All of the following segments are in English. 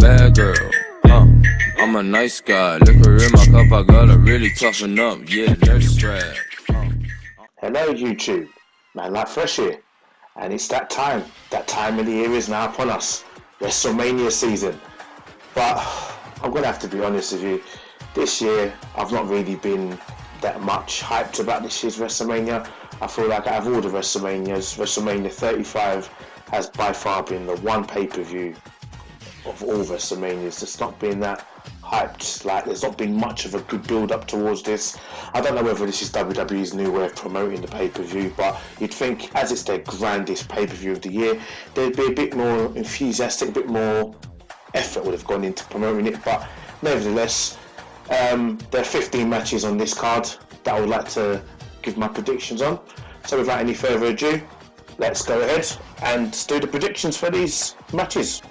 Bad girl, I'm a nice guy. Liquor in my cup, I gotta really toughen up. Yeah, nurse strap. Hello YouTube, Manlykefresh here, and it's that time. That time of the year is now upon us, WrestleMania season. But I'm gonna have to be honest with you, this year I've not really been that much hyped about this year's WrestleMania. I feel like out of all the WrestleManias, WrestleMania 35 has by far been the one pay-per-view of all WrestleManias that's not been that hyped. Like, there's not been much of a good build up towards this. I don't know whether this is WWE's new way of promoting the pay-per-view, but you'd think as it's their grandest pay-per-view of the year, there'd be a bit more enthusiastic, a bit more effort would have gone into promoting it. But nevertheless, there are 15 matches on this card that I would like to give my predictions on. So without any further ado, let's go ahead and do the predictions for these matches.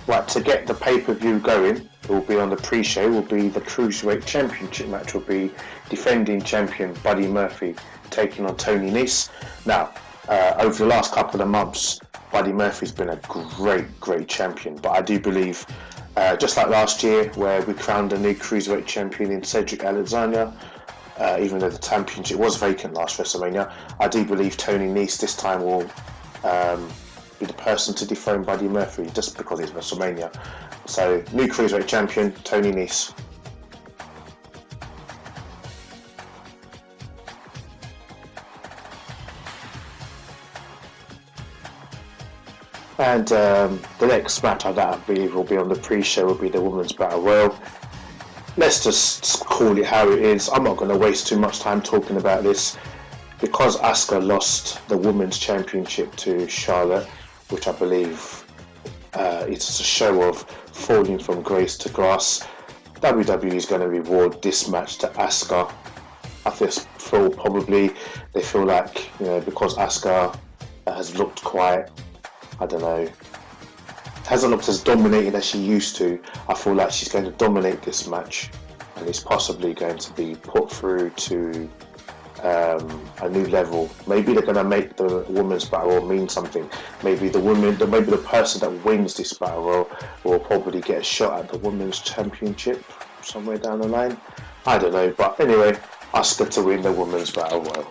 Right, to get the pay-per-view going, it will be on the pre-show, will be the Cruiserweight Championship match, will be defending champion Buddy Murphy taking on Tony Nese. Now, over the last couple of months, Buddy Murphy's been a great champion, but I do believe, just like last year, where we crowned a new Cruiserweight champion in Cedric Alexander, even though the championship was vacant last WrestleMania, I do believe Tony Nese this time will be the person to dethrone Buddy Murphy, just because it's WrestleMania. So, new Cruiserweight champion, Tony Nese. And the next match that I believe will be on the pre-show will be the Women's Battle Royal. Let's just call it how it is. I'm not going to waste too much time talking about this. Because Asuka lost the Women's Championship to Charlotte, which I believe it's a show of falling from grace to grass, WWE is going to reward this match to Asuka. I feel probably they feel like, you know, because Asuka has looked quite, I don't know, hasn't looked as dominated as she used to, I feel like she's going to dominate this match and is possibly going to be put through to a new level. Maybe they're going to make the Women's Battle Royal mean something. Maybe the person that wins this Battle Royal will probably get a shot at the Women's Championship somewhere down the line. I don't know, but anyway, Asuka to win the Women's Battle Royal.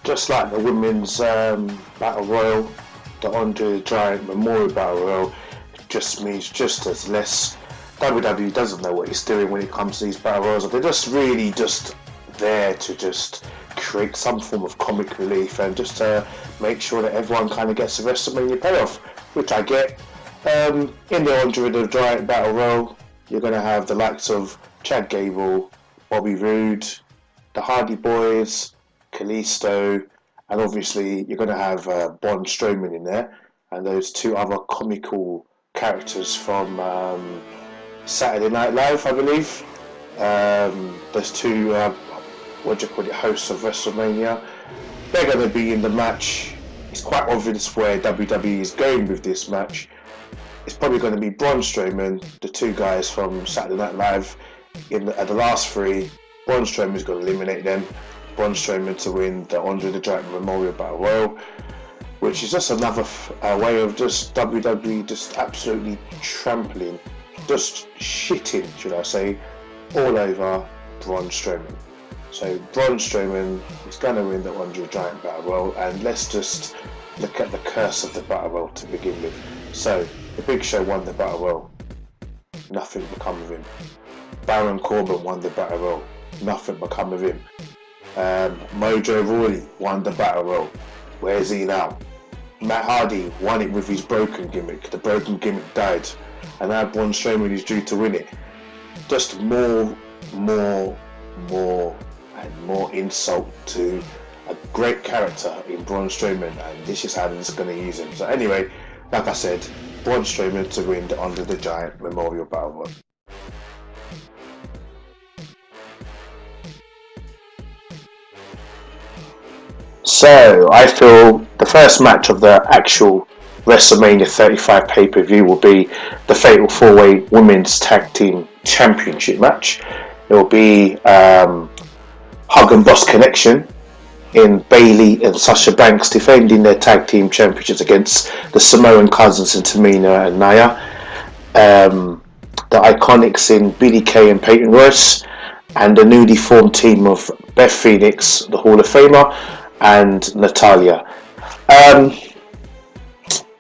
Just like the Women's Battle Royal, the Andre the Giant Memorial Battle Royal just means just as less. WWE doesn't know what it's doing when it comes to these battle royals. They're just really just there to just create some form of comic relief and just to make sure that everyone kind of gets the WrestleMania payoff, which I get. In the Andre the Giant Battle Royal, you're going to have the likes of Chad Gable, Bobby Roode, the Hardy Boys, Kalisto, and obviously you're going to have Braun Strowman in there, and those two other comical characters from Saturday Night Live, I believe. There's two, hosts of WrestleMania. They're going to be in the match. It's quite obvious where WWE is going with this match. It's probably going to be Braun Strowman, the two guys from Saturday Night Live. At the last three, Braun Strowman is going to eliminate them. Braun Strowman to win the Andre the Giant Memorial Battle Royal, which is just another way of just WWE just absolutely trampling, just shitting, should I say, all over Braun Strowman. So Braun Strowman is going to win the Andre the Giant Battle Royal, and let's just look at the curse of the Battle Royal to begin with. So the Big Show won the Battle Royal, nothing become of him. Baron Corbin won the Battle Royal, nothing become of him. Mojo Rawley won the Battle Royal, where's he now? Matt Hardy won it with his broken gimmick. The broken gimmick died, and now Braun Strowman is due to win it. Just more insult to a great character in Braun Strowman, and this is how they're going to use him. So anyway, like I said, Braun Strowman to win the Andre the Giant Memorial Battle Royal. So I feel the first match of the actual WrestleMania 35 pay-per-view will be the Fatal 4-Way Women's Tag Team Championship match. It will be Hug and Boss Connection in Bayley and Sasha Banks defending their tag team championships against the Samoan Cousins in Tamina and Nia. The Iconics in Billie Kay and Peyton Royce, and the newly formed team of Beth Phoenix, the Hall of Famer, and Natalya.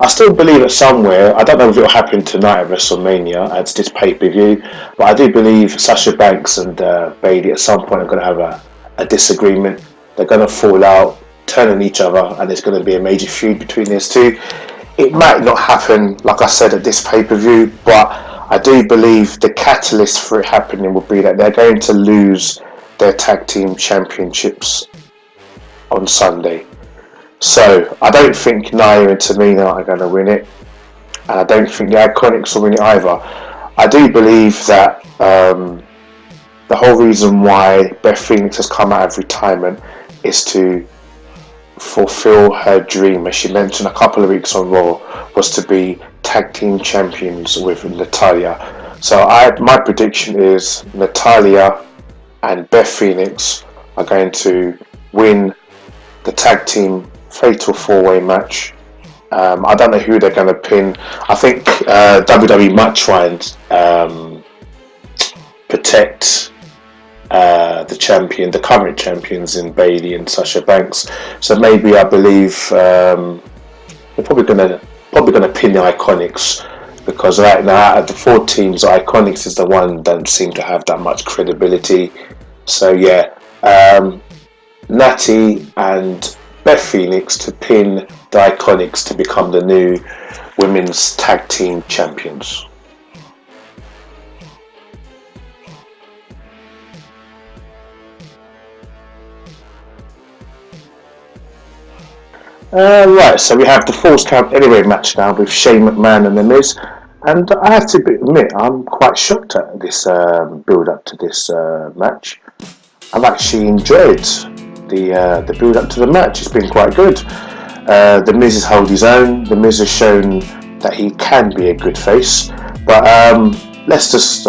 I still believe it somewhere. I don't know if it will happen tonight at WrestleMania at this pay-per-view, but I do believe Sasha Banks and Bayley at some point are going to have a disagreement. They're going to fall out, turn on each other, and there's going to be a major feud between these two. It might not happen, like I said, at this pay-per-view, but I do believe the catalyst for it happening will be that they're going to lose their tag team championships on Sunday. So I don't think Nia and Tamina are going to win it, and I don't think the Iconics will win it either. I do believe that the whole reason why Beth Phoenix has come out of retirement is to fulfill her dream, as she mentioned a couple of weeks on Raw, was to be tag team champions with Natalya. So my prediction is Natalya and Beth Phoenix are going to win the tag team Fatal 4-Way match. I don't know who they're going to pin. I think WWE might try and protect the current champions in Bayley and Sasha Banks. So maybe I believe they're probably going to pin the Iconics, because right now out of the four teams, the Iconics is the one that don't seem to have that much credibility. So yeah, Natty and Beth Phoenix to pin the Iconics to become the new women's tag team champions. Right, so we have the Falls Count Anywhere match now with Shane McMahon and The Miz, and I have to admit I'm quite shocked at this build up to this match. I've actually enjoyed the build up to the match. It's been quite good. The Miz has held his own. The Miz has shown that he can be a good face, but let's just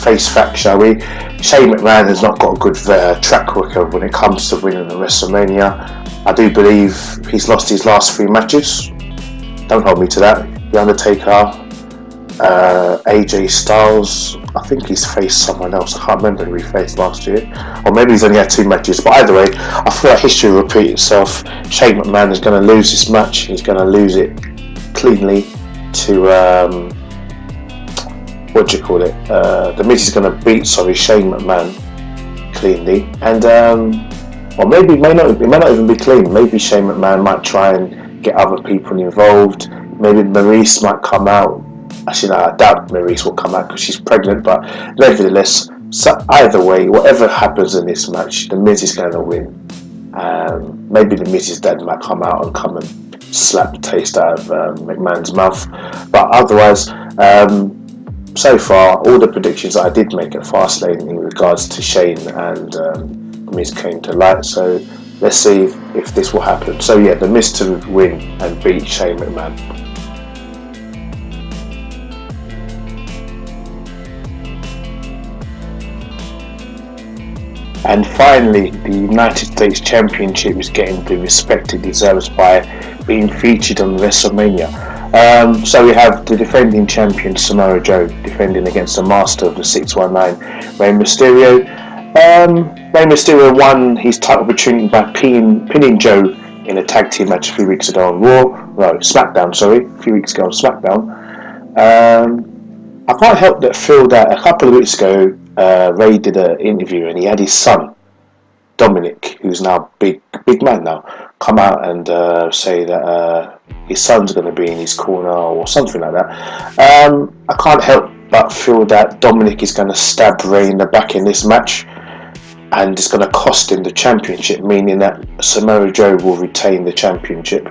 face fact, shall we? Shane McMahon has not got a good track record when it comes to winning at WrestleMania. I do believe he's lost his last 3 matches. Don't hold me to that. The Undertaker, AJ Styles, I think he's faced someone else. I can't remember who he faced last year. Or maybe he's only had 2 matches. But either way, I feel like history will repeat itself. Shane McMahon is going to lose this match. He's going to lose it cleanly to, The Miz is going to beat, Shane McMahon cleanly. And, or maybe it may not even be clean. Maybe Shane McMahon might try and get other people involved. Maybe Maurice might come out. Actually, no, I doubt Maurice will come out because she's pregnant. But nevertheless, so either way, whatever happens in this match, The Miz is going to win. Maybe The Miz's dad might come out and come and slap the taste out of McMahon's mouth. But otherwise, so far, all the predictions that I did make at Fastlane in regards to Shane and Miz came to light, so let's see if this will happen. So yeah, The Miz to win and beat Shane McMahon. And finally, the United States Championship is getting the respect it deserves by being featured on WrestleMania. So we have the defending champion Samoa Joe defending against the master of the 619, Rey Mysterio. Rey Mysterio won his title opportunity by pinning Joe in a tag team match a few weeks ago on SmackDown. A few weeks ago on SmackDown. I can't help but feel that a couple of weeks ago, Ray did an interview and he had his son, Dominic, who's now big man now, come out and say that his son's going to be in his corner or something like that. I can't help but feel that Dominic is going to stab Ray in the back in this match, and it's going to cost him the championship, meaning that Samoa Joe will retain the championship.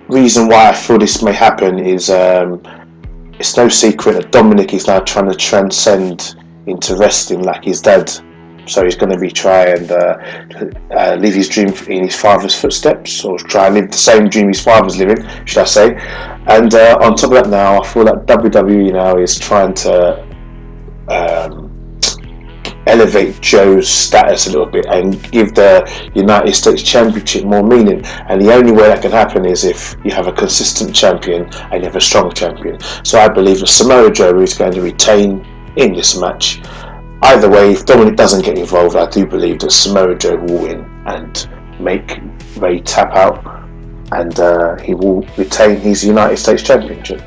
Reason why I feel this may happen is it's no secret that Dominic is now trying to transcend into wrestling like his dad So he's going to be trying and live his dream in his father's footsteps, or try and live the same dream his father's living, should I say. And on top of that now, I feel that WWE now is trying to elevate Joe's status a little bit and give the United States Championship more meaning. And the only way that can happen is if you have a consistent champion and you have a strong champion. So I believe that Samoa Joe is going to retain in this match. Either way, if Dominic doesn't get involved, I do believe that Samoa Joe will win and make Ray tap out, and he will retain his United States Championship.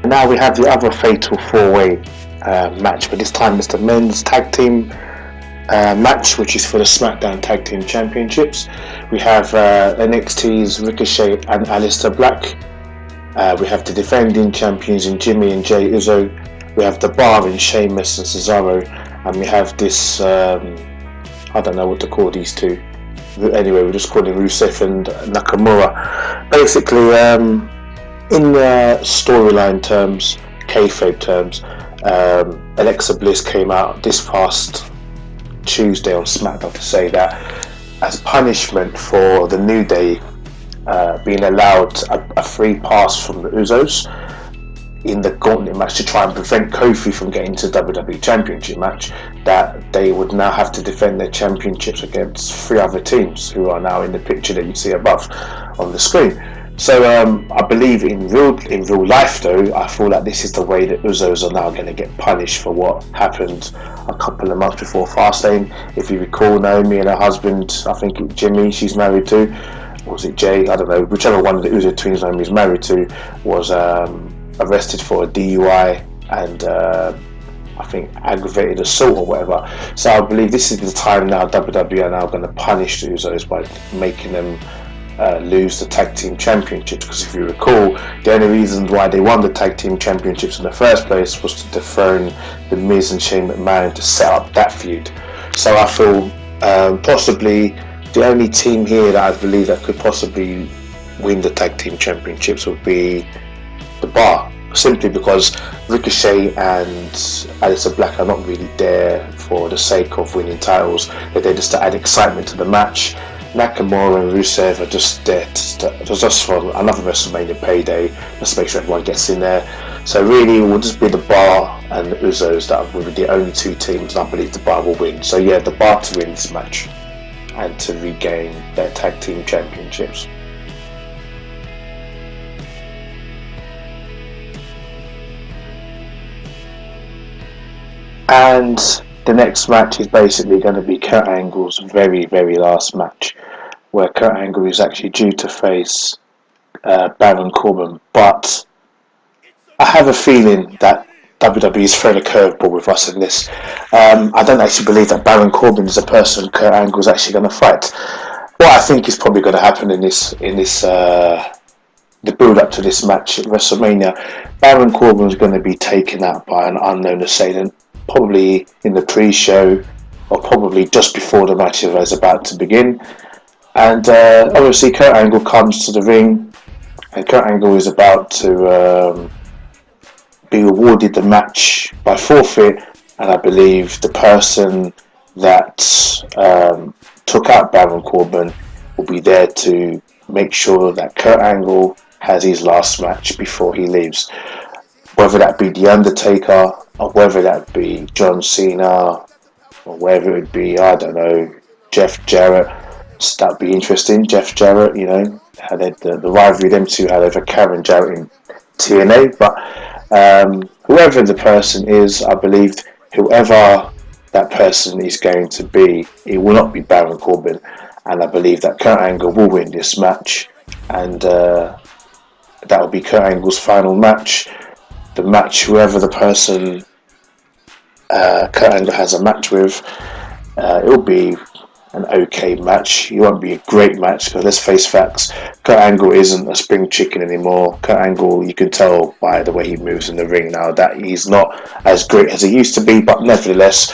Now we have the other fatal four-way match, but this time it's the men's tag team match, which is for the Smackdown Tag Team Championships. We have NXT's Ricochet and Aleister Black. We have the defending champions in Jimmy and Jey Uso. We have the Bar in Sheamus and Cesaro, and we have this I don't know what to call these two. Anyway, we're just calling Rusev and Nakamura. Basically, in storyline terms, kayfabe terms, Alexa Bliss came out this past Tuesday on Smackdown to say that as punishment for the New Day being allowed a free pass from the Usos in the gauntlet match to try and prevent Kofi from getting to the WWE Championship match, that they would now have to defend their championships against three other teams who are now in the picture that you see above on the screen. So I believe in real life though, I feel like this is the way that Usos are now going to get punished for what happened a couple of months before Fastlane. If you recall, Naomi and her husband, I think Jimmy, she's married to, or was it Jay? I don't know, whichever one of the Uso twins Naomi is married to, was arrested for a DUI and I think aggravated assault or whatever. So I believe this is the time now WWE are now going to punish the Usos by making them lose the tag team championships, because if you recall, the only reason why they won the tag team championships in the first place was to dethrone the Miz and Shane McMahon to set up that feud. So I feel possibly the only team here that I believe that could possibly win the tag team championships would be the Bar, simply because Ricochet and Aleister Black are not really there for the sake of winning titles. They're there just to add excitement to the match. Nakamura and Rusev are just there just for another WrestleMania payday, just to make sure everyone gets in there. So really it will just be the Bar and the Usos that will be the only two teams, and I believe the Bar will win. So yeah, the Bar to win this match and to regain their tag team championships. And the next match is basically going to be Kurt Angle's very, very last match, where Kurt Angle is actually due to face Baron Corbin. But I have a feeling that WWE is throwing a curveball with us in this. I don't actually believe that Baron Corbin is a person Kurt Angle is actually going to fight. What I think is probably going to happen in this the build-up to this match at WrestleMania, Baron Corbin is going to be taken out by an unknown assailant, probably in the pre-show or probably just before the match is about to begin. And obviously Kurt Angle comes to the ring, and Kurt Angle is about to be awarded the match by forfeit, and I believe the person that took out Baron Corbin will be there to make sure that Kurt Angle has his last match before he leaves. Whether that be The Undertaker, or whether that be John Cena, or whether it be, I don't know, Jeff Jarrett. So that'd be interesting. Jeff Jarrett, you know, had the rivalry them two had over Karen Jarrett in TNA. But whoever the person is, I believe whoever that person is going to be, it will not be Baron Corbin. And I believe that Kurt Angle will win this match, and that will be Kurt Angle's final match. The match, whoever the person Kurt Angle has a match with, it will be an okay match. It won't be a great match, because let's face facts, Kurt Angle isn't a spring chicken anymore. Kurt Angle, you can tell by the way he moves in the ring now that he's not as great as he used to be, but nevertheless,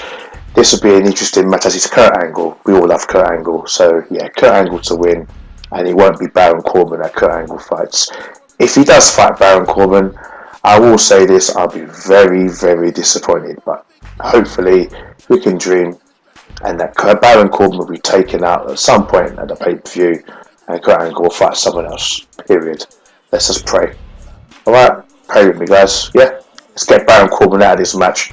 this will be an interesting match as he's Kurt Angle. We all love Kurt Angle. So yeah, Kurt Angle to win, and he won't be Baron Corbin at Kurt Angle fights. If he does fight Baron Corbin, I will say this, I'll be very, very disappointed, but hopefully we can dream and that Baron Corbin will be taken out at some point at the pay-per-view and Kurt Angle will fight someone else, period. Let's just pray. Alright, pray with me guys, yeah? Let's get Baron Corbin out of this match.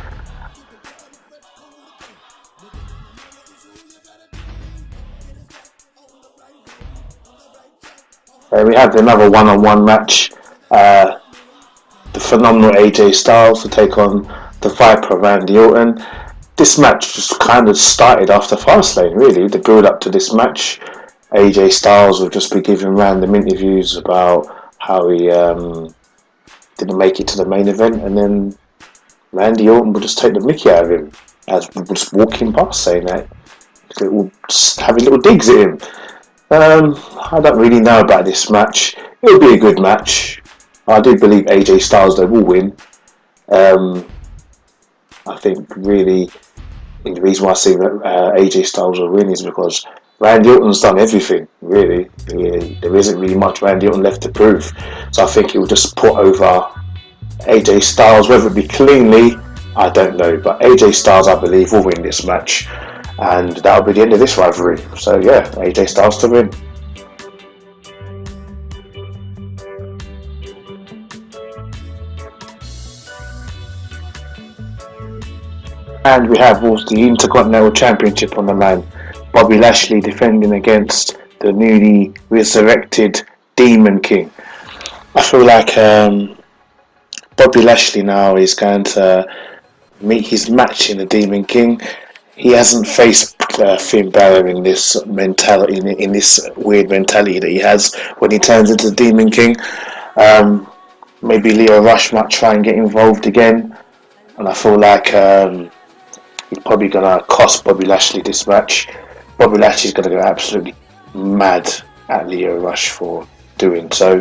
We have another one-on-one match. The phenomenal AJ Styles to take on the Viper Randy Orton. This match just kind of started after Fastlane, really. The build up to this match, AJ Styles will just be giving random interviews about how he didn't make it to the main event, and then Randy Orton will just take the mickey out of him as we're just walking past, saying that, just having little digs at him. I don't really know about this match. It'll be a good match. I do believe AJ Styles though will win. I think really the reason why I say that AJ Styles will win is because Randy Orton's done everything, really. There isn't really much Randy Orton left to prove. So I think he'll just put over AJ Styles, whether it be cleanly, I don't know. But AJ Styles, I believe, will win this match. And that'll be the end of this rivalry. So yeah, AJ Styles to win. And we have also the Intercontinental Championship on the line. Bobby Lashley defending against the newly resurrected Demon King. I feel like Bobby Lashley now is going to meet his match in the Demon King. He hasn't faced Finn Balor in this mentality, in this weird mentality that he has when he turns into the Demon King. Maybe Lio Rush might try and get involved again, and I feel like he's probably going to cost Bobby Lashley this match. Bobby Lashley's going to go absolutely mad at Lio Rush for doing so,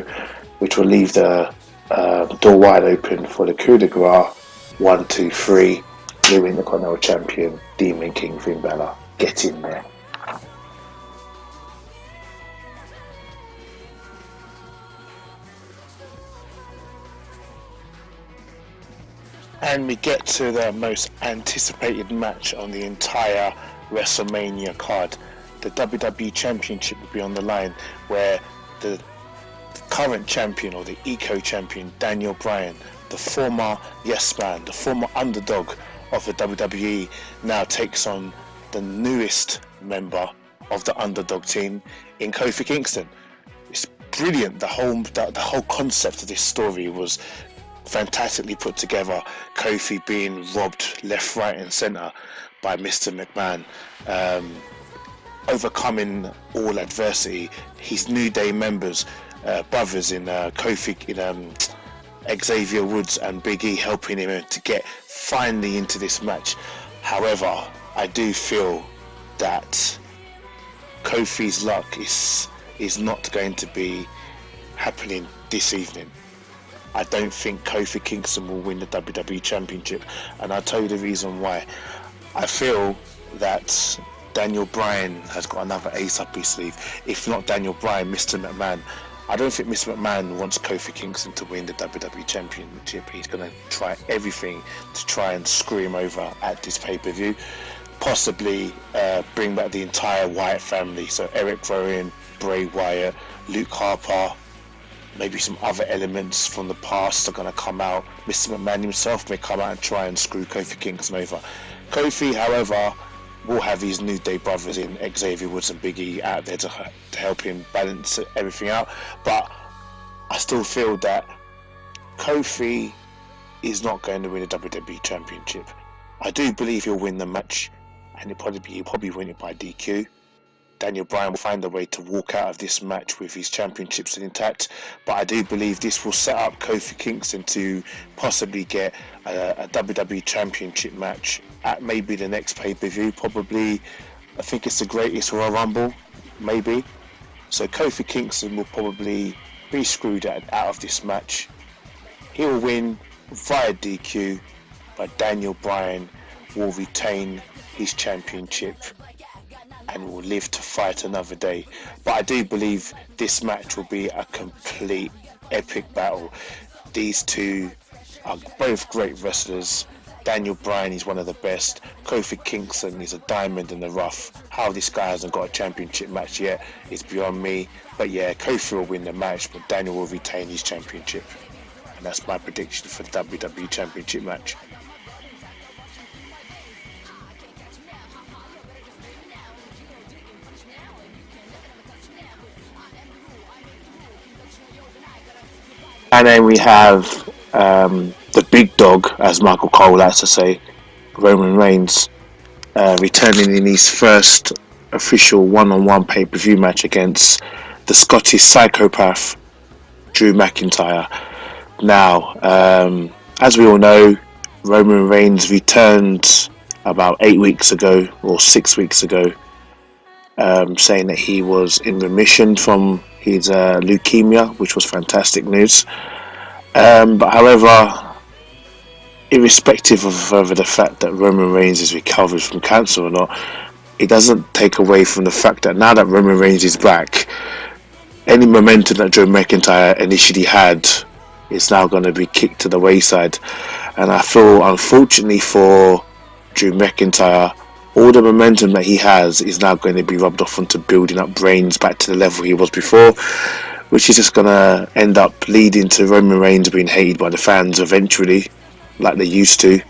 which will leave the door wide open for the coup de grace. 1, 2, 3. New Intercontinental Champion, Demon King Finn Balor. Get in there. And we get to the most anticipated match on the entire WrestleMania card. The WWE Championship will be on the line, where the current champion, or the Eco Champion, Daniel Bryan, the former Yes Man, the former underdog of the WWE, now takes on the newest member of the underdog team in Kofi Kingston. It's brilliant. The whole concept of this story was fantastically put together. Kofi being robbed left, right and centre by Mr. McMahon, overcoming all adversity. His New Day members, brothers in Kofi, in Xavier Woods and Big E, helping him to get finally into this match. However, I do feel that Kofi's luck is not going to be happening this evening. I don't think Kofi Kingston will win the WWE Championship, and I'll tell you the reason why. I feel that Daniel Bryan has got another ace up his sleeve. If not Daniel Bryan, Mr. McMahon. I don't think Mr. McMahon wants Kofi Kingston to win the WWE Championship. He's going to try everything to try and screw him over at this pay-per-view. Possibly bring back the entire Wyatt family. So Eric Rowan, Bray Wyatt, Luke Harper, maybe some other elements from the past are going to come out. Mr. McMahon himself may come out and try and screw Kofi Kingston over. Kofi, however, will have his New Day brothers in Xavier Woods and Big E out there to help him balance everything out. But I still feel that Kofi is not going to win the WWE Championship. I do believe he'll win the match, and he'll probably win it by DQ. Daniel Bryan will find a way to walk out of this match with his championships intact, but I do believe this will set up Kofi Kingston to possibly get a WWE Championship match at maybe the next pay-per-view. Probably, I think it's the Greatest Royal Rumble, maybe. So Kofi Kingston will probably be screwed out of this match. He will win via DQ, but Daniel Bryan will retain his championship and will live to fight another day. But I do believe this match will be a complete epic battle. These two are both great wrestlers. Daniel Bryan is one of the best. Kofi Kingston is a diamond in the rough. How this guy hasn't got a championship match yet is beyond me. But yeah, Kofi will win the match, but Daniel will retain his championship. And that's my prediction for the WWE Championship match. And then we have the big dog, as Michael Cole likes to say, Roman Reigns, returning in his first official one-on-one pay-per-view match against the Scottish psychopath Drew McIntyre. Now, as we all know, Roman Reigns returned about 8 weeks ago or 6 weeks ago, saying that he was in remission from his leukemia, which was fantastic news. But however, irrespective of the fact that Roman Reigns is recovered from cancer or not, it doesn't take away from the fact that now that Roman Reigns is back, any momentum that Drew McIntyre initially had is now going to be kicked to the wayside. And I feel, unfortunately for Drew McIntyre, all the momentum that he has is now going to be rubbed off onto building up Reigns back to the level he was before, which is just going to end up leading to Roman Reigns being hated by the fans eventually, like they used to.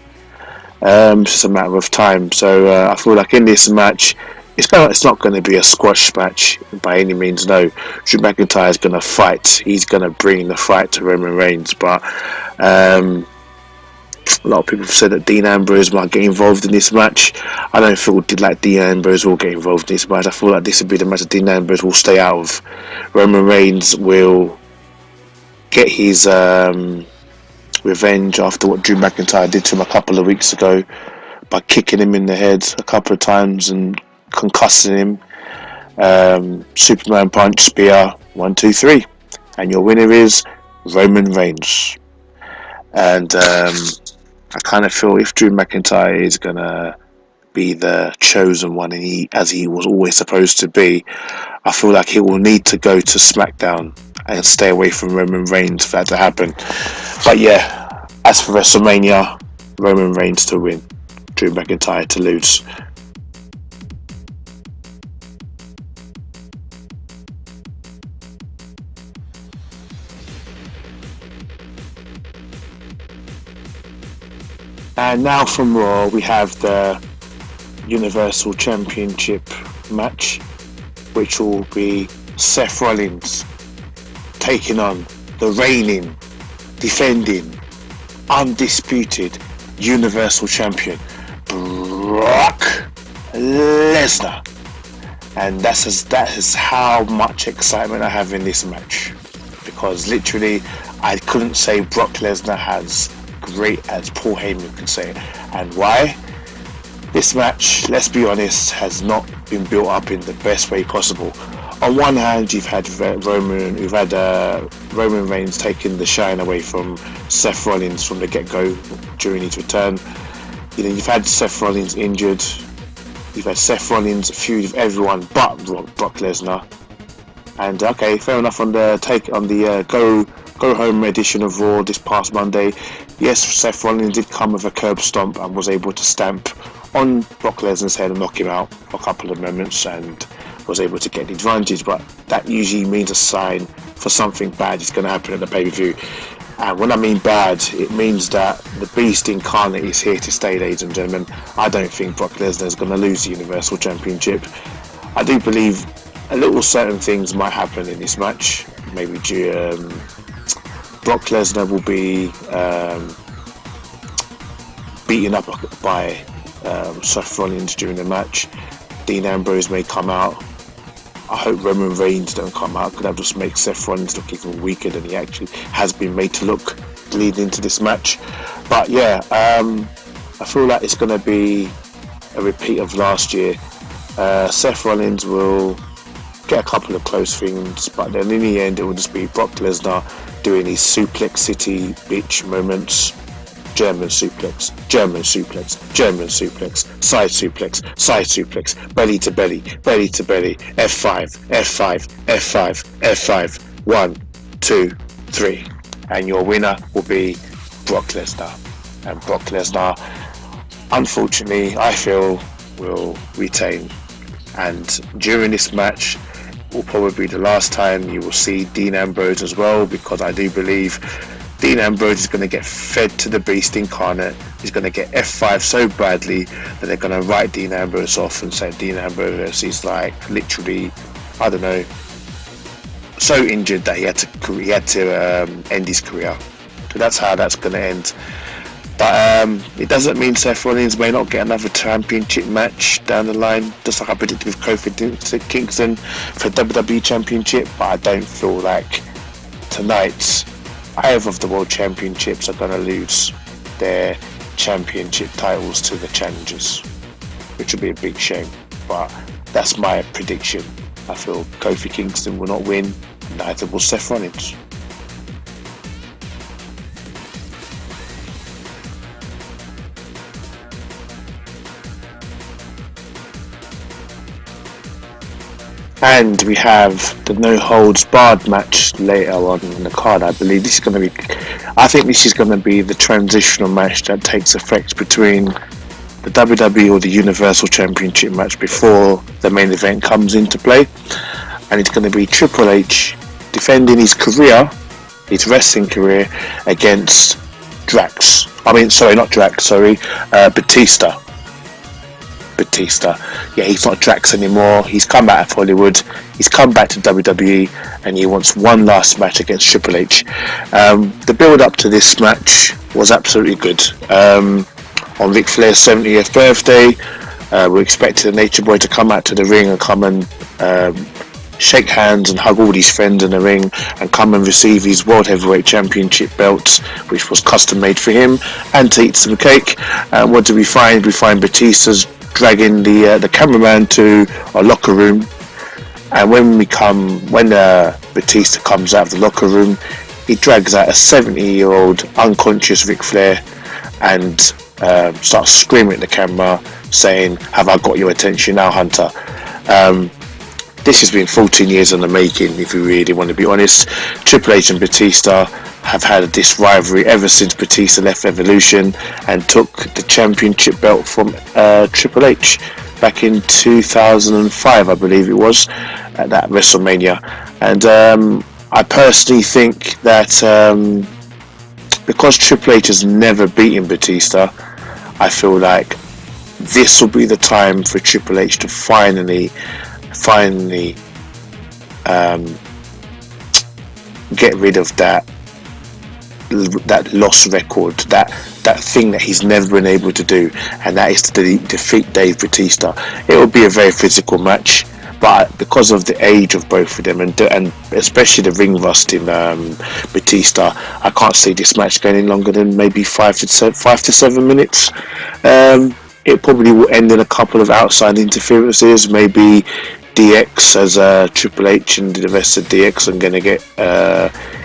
It's just a matter of time. So I feel like in this match, it's not going to be a squash match by any means, no. Drew McIntyre is going to fight. He's going to bring the fight to Roman Reigns. But a lot of people have said that Dean Ambrose might get involved in this match. I don't feel like Dean Ambrose will get involved in this match. I feel like this will be the match that Dean Ambrose will stay out of. Roman Reigns will get his revenge after what Drew McIntyre did to him a couple of weeks ago by kicking him in the head a couple of times and concussing him. Superman punch, spear, 1, 2, 3, and your winner is Roman Reigns. And I kind of feel if Drew McIntyre is gonna be the chosen one, and as he was always supposed to be, I feel like he will need to go to Smackdown and stay away from Roman Reigns for that to happen. But yeah, as for WrestleMania, Roman Reigns to win, Drew McIntyre to lose. And now from Raw, we have the Universal Championship match, which will be Seth Rollins taking on the reigning, defending, undisputed Universal Champion, Brock Lesnar. And that is how much excitement I have in this match, because literally I couldn't say Brock Lesnar has great as Paul Heyman could say. And why? This match, let's be honest, has not been built up in the best way possible. On one hand, you've had Roman Reigns taking the shine away from Seth Rollins from the get-go during his return. You know, you've had Seth Rollins injured. You've had Seth Rollins feud with everyone but Brock Lesnar. And okay, fair enough on the go home edition of Raw this past Monday. Yes, Seth Rollins did come with a curb stomp and was able to stamp on Brock Lesnar's head and knock him out for a couple of moments and was able to get the advantage. But that usually means a sign for something bad is going to happen at the pay-per-view. And when I mean bad, it means that the beast incarnate is here to stay, ladies and gentlemen. I don't think Brock Lesnar is going to lose the Universal Championship. I do believe a little certain things might happen in this match. Maybe Brock Lesnar will be beaten up by Seth Rollins during the match. Dean Ambrose may come out. I hope Roman Reigns don't come out, because that just makes Seth Rollins look even weaker than he actually has been made to look leading into this match. But yeah, I feel like it's going to be a repeat of last year. Seth Rollins will get a couple of close things, but then in the end it will just be Brock Lesnar doing his Suplex City bitch moments, German suplex, German suplex, German suplex, side suplex, side suplex, belly to belly, belly to belly, F5, F5, F5, F5, 1, 2, 3. And your winner will be Brock Lesnar. And Brock Lesnar, unfortunately, I feel will retain. And during this match will probably be the last time you will see Dean Ambrose as well, because I do believe Dean Ambrose is going to get fed to the beast incarnate. He's going to get F5 so badly that they're going to write Dean Ambrose off and say Dean Ambrose is like literally, I don't know, so injured that he had to end his career. So that's how that's going to end. But it doesn't mean Seth Rollins may not get another championship match down the line, just like I predicted with Kofi Kingston for WWE Championship. But I don't feel like tonight either of the World Championships are going to lose their championship titles to the challengers, which will be a big shame. But that's my prediction. I feel Kofi Kingston will not win, neither will Seth Rollins. And we have the no holds barred match later on in the card. I believe this is going to be, I think this is going to be the transitional match that takes effect between the WWE or the Universal Championship match before the main event comes into play. And it's going to be Triple H defending his career, his wrestling career, against Batista. Yeah, he's not Drax anymore. He's come out of Hollywood. He's come back to WWE, and he wants one last match against Triple H. The build up to this match was absolutely good. On Ric Flair's 70th birthday, we expected the Nature Boy to come out to the ring and come and shake hands and hug all his friends in the ring and come and receive his World Heavyweight Championship belt, which was custom made for him, and to eat some cake. What do we find? We find Batista's dragging the cameraman to a locker room, and when Batista comes out of the locker room, he drags out a 70-year-old unconscious Ric Flair and starts screaming at the camera saying, "Have I got your attention now, Hunter?" This has been 14 years in the making, if you really want to be honest. Triple H and Batista have had this rivalry ever since Batista left Evolution and took the championship belt from Triple H back in 2005, I believe it was, at that WrestleMania. And I personally think that because Triple H has never beaten Batista, I feel like this will be the time for Triple H to finally get rid of that lost record, that thing that he's never been able to do, and that is to defeat Dave Batista. It will be a very physical match, but because of the age of both of them and especially the ring rust in Batista, I can't see this match going any longer than maybe 5 to 7 minutes. It probably will end in a couple of outside interferences, maybe DX as Triple H and the rest of DX are going to get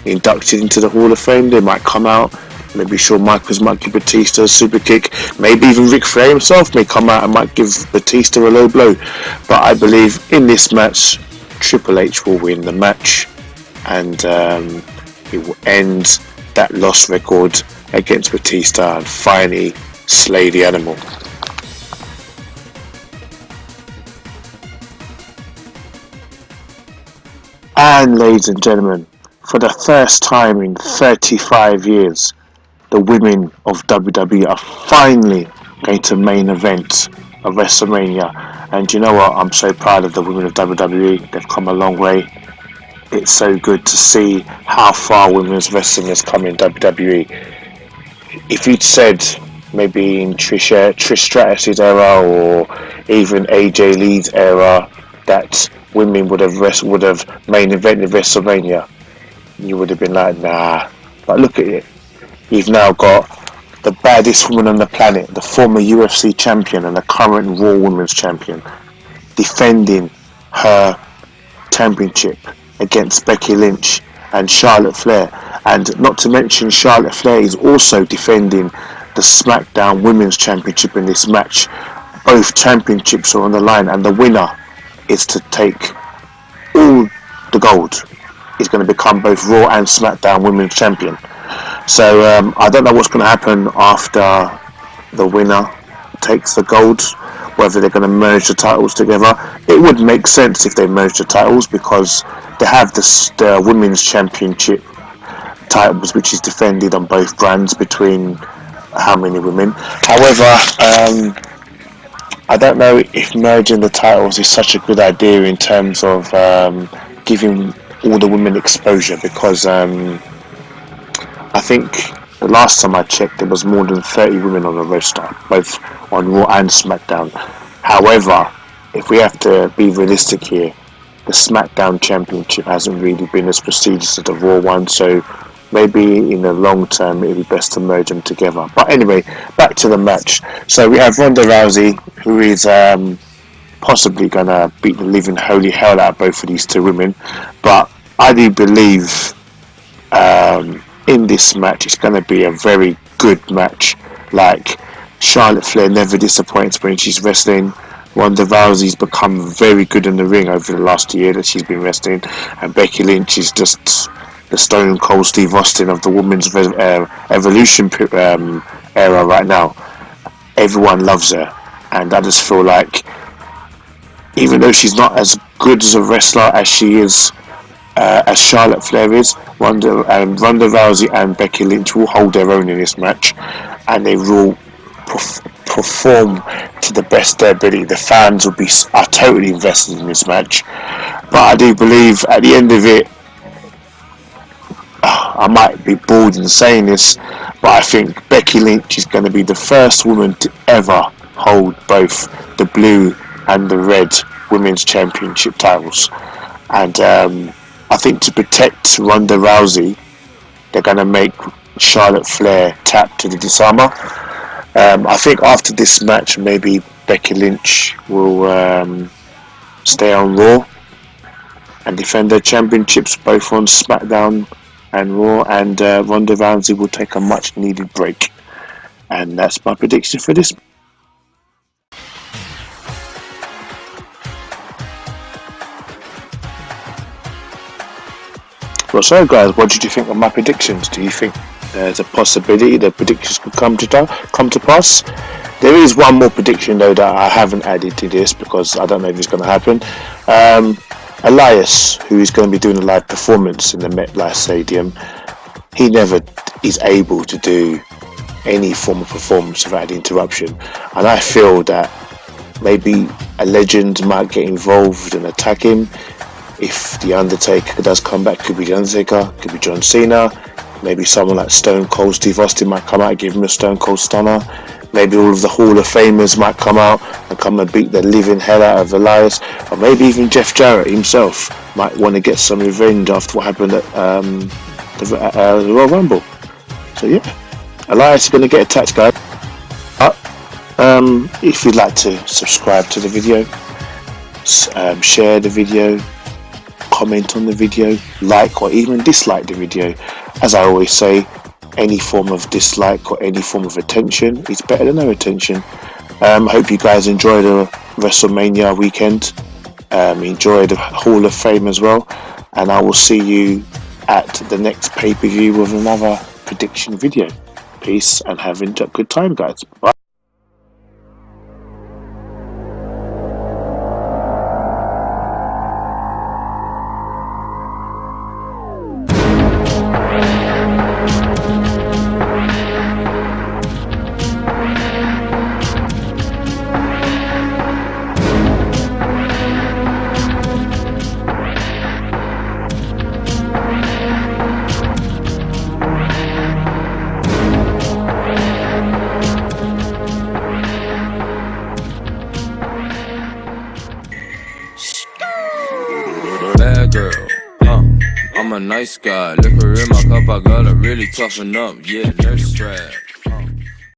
inducted into the Hall of Fame. They might come out, maybe Shawn Michaels might give Batista a super kick, maybe even Ric Flair himself may come out and might give Batista a low blow. But I believe in this match Triple H will win the match, and he will end that lost record against Batista and finally slay the animal. And ladies and gentlemen, for the first time in 35 years, the women of WWE are finally going to main event of WrestleMania. And you know what? I'm so proud of the women of WWE. They've come a long way. It's so good to see how far women's wrestling has come in WWE. If you'd said maybe in Trish Stratus's era or even AJ Lee's era that women would have main evented WrestleMania, you would have been like, nah. But look at it. You've now got the baddest woman on the planet, the former UFC champion and the current Raw Women's champion, defending her championship against Becky Lynch and Charlotte Flair. And not to mention, Charlotte Flair is also defending the Smackdown Women's Championship in this match. Both championships are on the line, and the winner is to take all the gold. Is going to become both Raw and Smackdown Women's Champion. So I don't know what's going to happen after the winner takes the gold, whether they're going to merge the titles together. It would make sense if they merge the titles, because they have the Women's Championship titles, which is defended on both brands between how many women. However, I don't know if merging the titles is such a good idea in terms of giving all the women exposure, because I think the last time I checked there was more than 30 women on the roster, both on Raw and SmackDown. However, if we have to be realistic here, the SmackDown Championship hasn't really been as prestigious as the Raw one, so maybe in the long term it would be best to merge them together. But anyway, back to the match. So we have Ronda Rousey, who is possibly going to beat the living holy hell out of both of these two women, but I do believe in this match it's going to be a very good match. Like, Charlotte Flair never disappoints when she's wrestling. Ronda Rousey's become very good in the ring over the last year that she's been wrestling, and Becky Lynch is just the Stone Cold Steve Austin of the women's evolution era right now. Everyone loves her, and I just feel like, even though she's not as good as a wrestler as she is, as Charlotte Flair is, Ronda Rousey and Becky Lynch will hold their own in this match, and they will perform to the best of their ability. The fans are totally invested in this match, but I do believe at the end of it, I might be bored in saying this, but I think Becky Lynch is going to be the first woman to ever hold both the blue and the red women's championship titles. And I think to protect Ronda Rousey, they're going to make Charlotte Flair tap to the disarmer. I think after this match, maybe Becky Lynch will stay on Raw and defend her championships both on SmackDown and Raw, and Ronda Rousey will take a much needed break. And that's my prediction for this. Well, so guys, what did you think of my predictions? Do you think there's a possibility that predictions could come to pass? There is one more prediction though that I haven't added to this, because I don't know if it's going to happen. Elias, who is going to be doing a live performance in the MetLife Stadium, he never is able to do any form of performance without interruption, and I feel that maybe a legend might get involved and attack him. If the Undertaker does come back, could be the Undertaker, could be John Cena, maybe someone like Stone Cold Steve Austin might come out and give him a Stone Cold Stunner. Maybe all of the Hall of Famers might come out and come and beat the living hell out of Elias, or maybe even Jeff Jarrett himself might want to get some revenge after what happened at the Royal Rumble. So yeah, Elias is going to get attacked, guys. But if you'd like to subscribe to the video, share the video, comment on the video, like or even dislike the video. As I always say, any form of dislike or any form of attention is better than no attention. I hope you guys enjoy the WrestleMania weekend, enjoy the Hall of Fame as well, and I will see you at the next pay-per-view with another prediction video. Peace and have a good time, guys. Bye. Bad girl, I'm a nice guy. Liquor in my cup, I gotta really toughen up. Yeah, nurse strap.